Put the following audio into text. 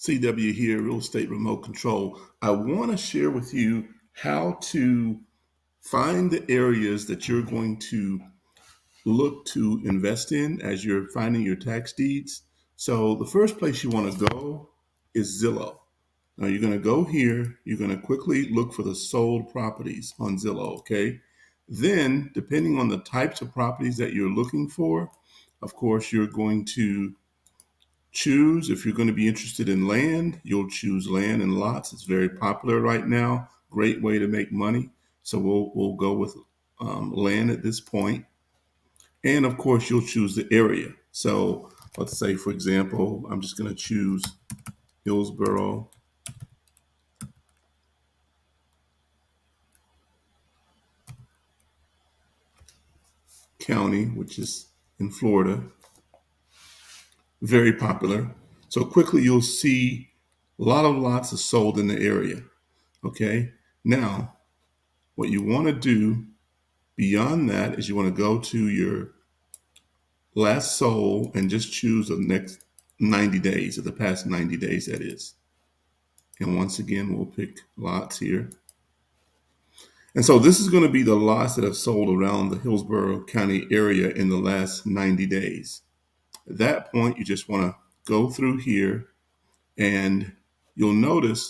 CW here, Real Estate Remote Control. I want to share with you how to find the areas that you're going to look to invest in as you're finding your tax deeds. So the first place you want to go is Zillow. Now you're going to go here, you're going to quickly look for the sold properties on Zillow, okay? Then, depending on the types of properties that you're looking for, of course, you're going to choose. If you're going to be interested in land, you'll choose land and lots. It's very popular right now. Great way to make money. So we'll go with land at this point. And of course, you'll choose the area. So let's say, for example, I'm just going to choose Hillsboro County, which is in Florida. Very popular. So quickly, you'll see a lot of lots are sold in the area. Okay. Now, what you want to do beyond that is you want to go to your last sold and just choose the next 90 days, or the past 90 days, that is. And once again, we'll pick lots here. And so this is going to be the lots that have sold around the Hillsboro County area in the last 90 days. At that point, you just want to go through here and you'll notice